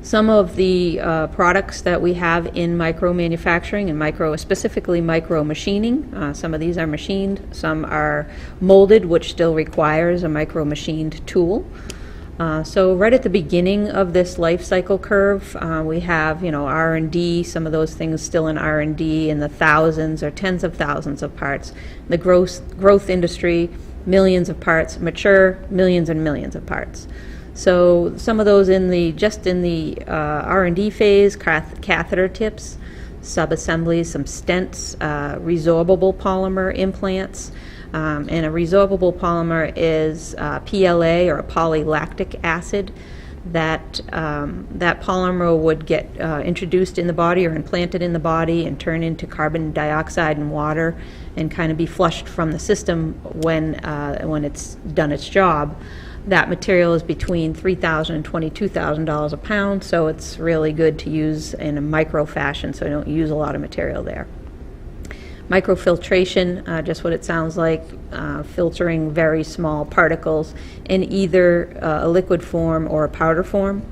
Some of the products that we have in micro manufacturing and specifically micro machining, some of these are machined, some are molded, which still requires a micro machined tool. So right at the beginning of this life cycle curve, we have, R&D, some of those things still in R&D in the thousands or tens of thousands of parts. The growth industry, millions of parts. Mature, millions and millions of parts. So some of those in the R&D phase, catheter tips, sub-assemblies, some stents, resorbable polymer implants. And a resorbable polymer is PLA, or a polylactic acid. That polymer would get introduced in the body or implanted in the body and turn into carbon dioxide and water and kind of be flushed from the system when it's done its job. That material is between $3,000 and $22,000 a pound, so it's really good to use in a micro fashion, so I don't use a lot of material there. Microfiltration, just what it sounds like, filtering very small particles in either a liquid form or a powder form.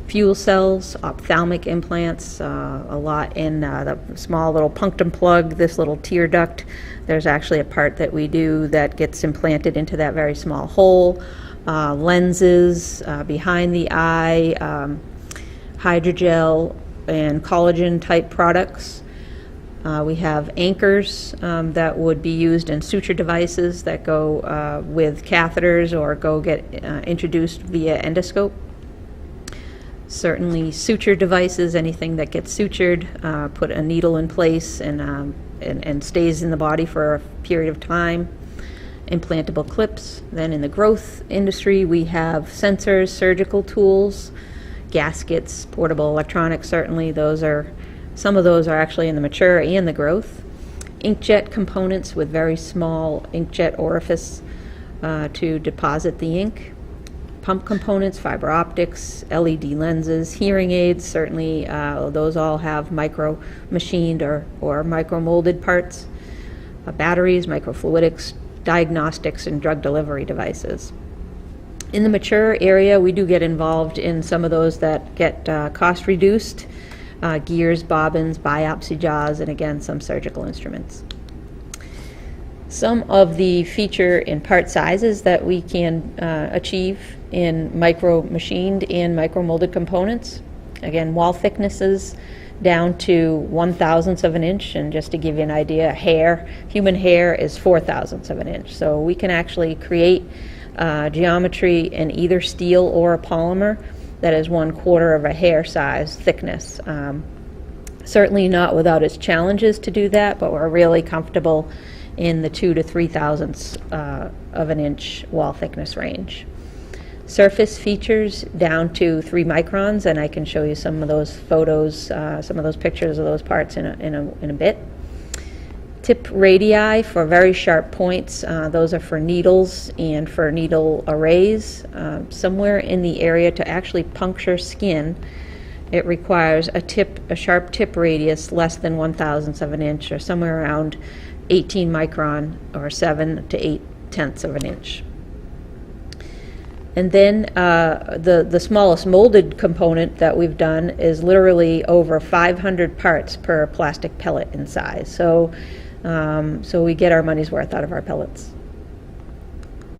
Fuel cells, ophthalmic implants, a lot in the small little punctum plug, this little tear duct. There's actually a part that we do that gets implanted into that very small hole. Lenses behind the eye, hydrogel and collagen type products. We have anchors that would be used in suture devices that go with catheters or go get introduced via endoscope. Certainly suture devices, anything that gets sutured, put a needle in place and stays in the body for a period of time. Implantable clips. Then in the growth industry, we have sensors, surgical tools, gaskets, portable electronics. Certainly, some of those are actually in the mature and the growth. Inkjet components with very small inkjet orifice to deposit the ink. Pump components, fiber optics, LED lenses, hearing aids. Certainly, those all have micro machined or micro molded parts. Batteries, microfluidics, diagnostics, and drug delivery devices. In the mature area, we do get involved in some of those that get cost reduced, gears, bobbins, biopsy jaws, and again, some surgical instruments. Some of the feature and part sizes that we can achieve in micro machined and micro molded components. Again, wall thicknesses down to 1/1000th of an inch, and just to give you an idea, human hair is 4/1000th of an inch. So we can actually create geometry in either steel or a polymer that is 1/4 of a hair size thickness. Certainly not without its challenges to do that, but we're really comfortable in the 2 to 3/1000ths of an inch wall thickness range. Surface features down to 3 microns, and I can show you some of those photos, some of those pictures of those parts in a bit. Tip radii for very sharp points. Those are for needles and for needle arrays. Somewhere in the area to actually puncture skin, it requires a sharp tip radius less than 1/1000th of an inch, or somewhere around 18 micron or 7 to 8/10ths of an inch. And then the smallest molded component that we've done is literally over 500 parts per plastic pellet in size. So we get our money's worth out of our pellets.